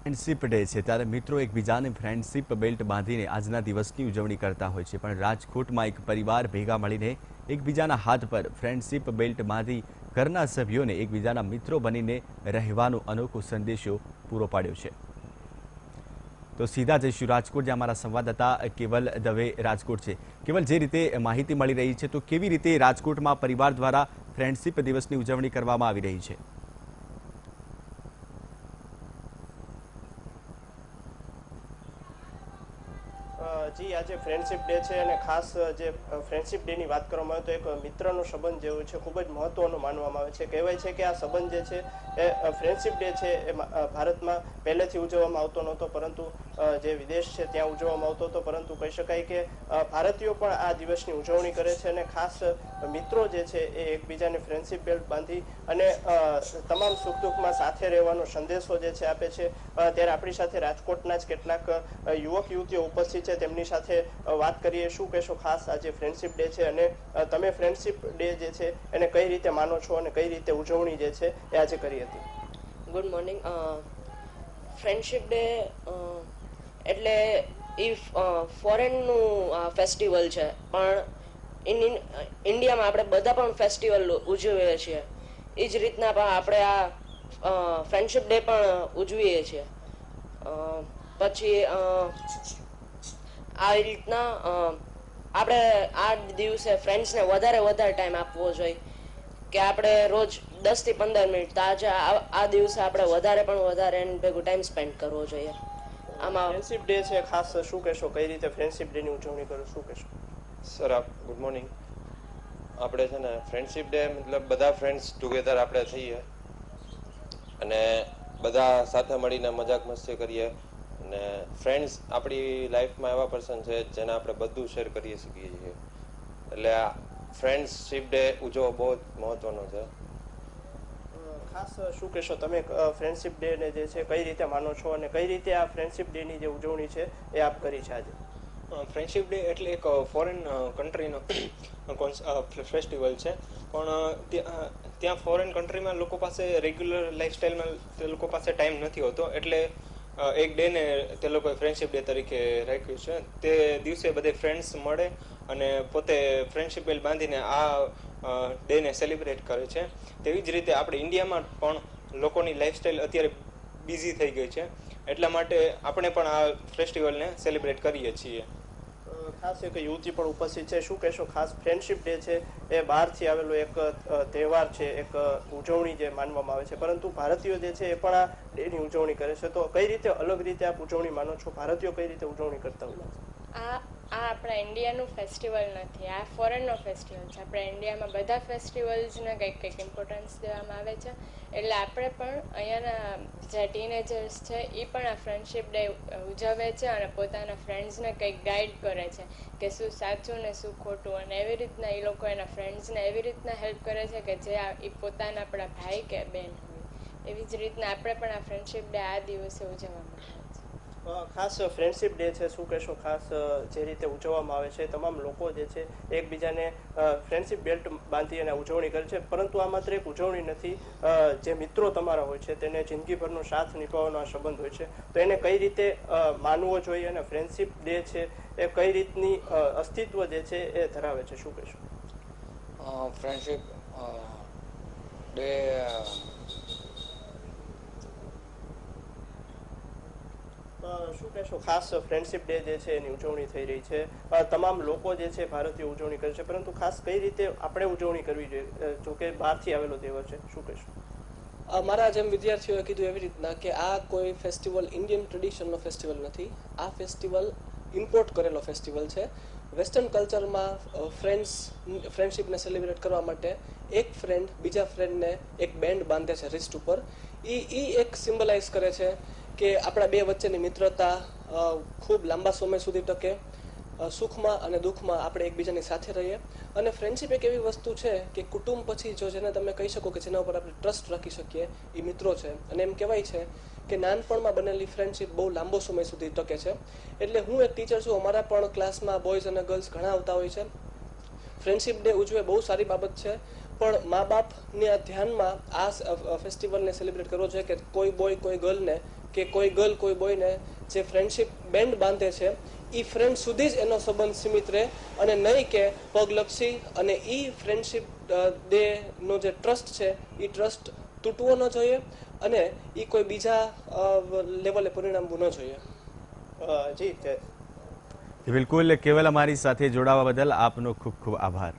Friendship day છે ત્યારે મિત્રો એકબીજાને ફ્રેન્ડશિપ બેલ્ટ બાંધીને આજના દિવસની ઉજવણી કરતા હોય છે, પણ રાજકોટમાં એક પરિવાર ભેગા મળીને એકબીજાના હાથ પર ફ્રેન્ડશિપ બેલ્ટ બાંધી ઘરના સભ્યોને એકબીજાના મિત્રો બનીને રહેવાનો અનોખો સંદેશો પૂરો પાડ્યો છે। તો સીધા જઈશું રાજકોટ, જ્યાં અમારા સંવાદદાતા કેવલ દવે રાજકોટ છે। કેવલ, જે રીતે માહિતી મળી રહી છે, તો કેવી રીતે રાજકોટમાં પરિવાર દ્વારા ફ્રેન્ડશિપ દિવસની ઉજવણી કરવામાં આવી રહી છે? જી, આજે ફ્રેન્ડશિપ ડે છે અને ખાસ જે ફ્રેન્ડશિપ ડેની વાત કરવામાં આવે તો એક મિત્રનો સંબંધ જેવો છે, ખૂબ જ મહત્વનો માનવામાં આવે છે। કહેવાય છે કે આ સંબંધ જે છે એ ફ્રેન્ડશિપ ડે છે એ ભારતમાં પહેલેથી ઉજવવામાં આવતો નહોતો, પરંતુ જે વિદેશ છે ત્યાં ઉજવવામાં આવતો હતો, પરંતુ કહી શકાય કે ભારતીયો પણ આ દિવસની ઉજવણી કરે છે અને ખાસ મિત્રો જે છે એ એકબીજાને ફ્રેન્ડશિપ બેલ્ટ બાંધી અને તમામ સુખ દુઃખમાં સાથે રહેવાનો સંદેશો જે છે આપે છે। ત્યારે આપણી સાથે રાજકોટના જ કેટલાક યુવક યુવતીઓ ઉપસ્થિત છે, તેમની સાથે વાત કરીએ। શું કહેશો ખાસ આજે ફ્રેન્ડશિપ ડે છે અને તમે ફ્રેન્ડશિપ ડે જે છે એને કઈ રીતે માનો છો અને કઈ રીતે ઉજવણી જે છે એ આજે કરી હતી? Good morning. ફ્રેન્ડશિપ ડે એટલે એ ફોરેનનું ફેસ્ટિવલ છે, પણ ઇન્ડિયામાં આપણે બધા પણ ફેસ્ટિવલ ઉજવીએ છીએ। એ જ રીતના આપણે આ ફ્રેન્ડશિપ ડે પણ ઉજવીએ છીએ। પછી આ રીતના આપણે આ દિવસે ફ્રેન્ડ્સને વધારે ટાઈમ આપવો જોઈએ કે આપણે રોજ 10 થી 15 મિનિટ, તો આજે આ દિવસે આપણે વધારે એની ભેગું ટાઈમ સ્પેન્ડ કરવો જોઈએ। આમાં ફ્રેન્ડશિપ ડે છે, ખાસ શું કહેશો, કઈ રીતે ફ્રેન્ડશિપ ડેની ઉજવણી કરો, શું કહેશો? Sir, good morning. આપણે છે ને ફ્રેન્ડશિપ ડે મતલબ બધા ફ્રેન્ડ્સ ટુગેધર આપણે થઈએ અને બધા સાથે મળીને મજાક મસ્તી કરીએ, અને ફ્રેન્ડ્સ આપણી લાઈફમાં એવા પર્સન છે જેને આપણે બધું શેર કરી શકીએ છીએ, એટલે આ ફ્રેન્ડશિપ ડે ઉજવવો બહુ જ મહત્વનો છે। ખાસ શું કહેશો તમે, ફ્રેન્ડશિપ ડે ને જે છે કઈ રીતે માનો છો અને કઈ રીતે આ ફ્રેન્ડશિપ ડેની જે ઉજવણી છે એ આપ કરી છે આજે? ફ્રેન્ડશિપ ડે એટલે એક ફોરેન કન્ટ્રીનો ફેસ્ટિવલ છે, પણ ત્યાં ફોરેન કન્ટ્રીમાં લોકો પાસે રેગ્યુલર લાઈફસ્ટાઈલમાં તે લોકો પાસે ટાઈમ નથી હોતો, એટલે એક ડેને તે લોકોએ ફ્રેન્ડશિપ ડે તરીકે રાખ્યું છે। તે દિવસે બધે ફ્રેન્ડ્સ મળે અને પોતે ફ્રેન્ડશિપ બેલ્ટ બાંધીને આ ડેને સેલિબ્રેટ કરે છે। તેવી જ રીતે આપણે ઇન્ડિયામાં પણ લોકોની લાઈફસ્ટાઈલ અત્યારે બિઝી થઈ ગઈ છે, એટલા માટે આપણે પણ આ ફેસ્ટિવલને સેલિબ્રેટ કરીએ છીએ। ખાસ એક યુવતી પણ ઉપસ્થિત છે, શું કહેશો ખાસ ફ્રેન્ડશિપ ડે છે એ બહારથી આવેલો એક તહેવાર છે, એક ઉજવણી જે માનવામાં આવે છે, પરંતુ ભારતીયો જે છે એ પણ આ ડેની ઉજવણી કરે છે, તો કઈ રીતે અલગ રીતે આપ ઉજવણી માનો છો? ભારતીયો કઈ રીતે ઉજવણી કરતા હોય? આ આપણા ઇન્ડિયાનું ફેસ્ટિવલ નથી, આ ફોરેનનો ફેસ્ટિવલ છે। આપણે ઇન્ડિયામાં બધા ફેસ્ટિવલ્સને કંઈક ઇમ્પોર્ટન્સ દેવામાં આવે છે, એટલે આપણે પણ અહીંયાના જે ટીનેજર્સ છે એ પણ આ ફ્રેન્ડશિપ ડે ઉજવે છે અને પોતાના ફ્રેન્ડ્સને કંઈક ગાઈડ કરે છે કે શું સાચું ને શું ખોટું, અને એવી રીતના એ લોકો એના ફ્રેન્ડ્સને એવી રીતના હેલ્પ કરે છે કે જે એ પોતાના આપણા ભાઈ કે બેન હોય। એવી જ રીતના આપણે પણ આ ફ્રેન્ડશિપ ડે આ દિવસે ઉજવવામાં આવે છે। ખાસ ફ્રેન્ડશિપ ડે છે, શું કહેશો ખાસ જે રીતે ઉજવવામાં આવે છે, તમામ લોકો જે છે એકબીજાને ફ્રેન્ડશિપ બેલ્ટ બાંધી અને ઉજવણી કરે છે, પરંતુ આ માત્ર એક ઉજવણી નથી, જે મિત્રો તમારા હોય છે તેને જિંદગીભરનો સાથ નિભાવવાનો આ સંબંધ હોય છે, તો એને કઈ રીતે માનવો જોઈએ અને ફ્રેન્ડશિપ ડે છે એ કઈ રીતની અસ્તિત્વ જે છે એ ધરાવે છે, શું કહેશો? ફ્રેન્ડશિપ ડે શું કહેશો ખાસ ફ્રેન્ડશિપ ડે જે છે એની ઉજવણી થઈ રહી છે, તમામ લોકો જે છે ભારતીય ઉજવણી કરે છે, પરંતુ ખાસ કઈ રીતે આપણે ઉજવણી કરવી જોઈએ, જો કે બહારથી આવેલો તહેવાર છે, શું કહેશો? મારા જેમ વિદ્યાર્થીઓએ કીધું એવી રીતના કે આ કોઈ ફેસ્ટિવલ ઇન્ડિયન ટ્રેડિશનનો ફેસ્ટિવલ નથી, આ ફેસ્ટિવલ ઇમ્પોર્ટ કરેલો ફેસ્ટિવલ છે। વેસ્ટર્ન કલ્ચરમાં ફ્રેન્ડશિપને સેલિબ્રેટ કરવા માટે એક ફ્રેન્ડ બીજા ફ્રેન્ડને એક બેન્ડ બાંધે છે રિસ્ટ ઉપર, એ એક સિમ્બલાઇઝ કરે છે કે આપણા બે વચ્ચેની મિત્રતા ખૂબ લાંબા સમય સુધી ટકે, સુખમાં અને દુઃખમાં આપણે એકબીજાની સાથે રહીએ। અને ફ્રેન્ડશિપ એક એવી વસ્તુ છે કે કુટુંબ પછી જો જેને તમે કહી શકો કે જેના ઉપર આપણે ટ્રસ્ટ રાખી શકીએ એ મિત્રો છે, અને એમ કહેવાય છે કે નાનપણમાં બનેલી ફ્રેન્ડશિપ બહુ લાંબો સમય સુધી ટકે છે। એટલે હું એક ટીચર છું, અમારા પણ ક્લાસમાં બોયઝ અને ગર્લ્સ ઘણા આવતા હોય છે। ફ્રેન્ડશિપ ડે ઉજવે બહુ સારી બાબત છે, પણ મા બાપને ધ્યાનમાં આ ફેસ્ટિવલને સેલિબ્રેટ કરવો જોઈએ કે કોઈ બોય કોઈ ગર્લને કે કોઈ ગર્લ કોઈ બોયને જે ફ્રેન્ડશિપ બેન્ડ બાંધે છે એ ફ્રેન્ડ સુધી જ એનો સંબંધ સીમિત રહે અને નહીં કે પગલપસી અને એ ફ્રેન્ડશિપ ડેનો જે ટ્રસ્ટ છે એ ટ્રસ્ટ તૂટવો ન જોઈએ અને એ કોઈ બીજા લેવલે પરિણામવું ન જોઈએ. જી બિલકુલ કેવલ અમારી સાથે જોડાવા બદલ આપનો ખૂબ ખૂબ આભાર.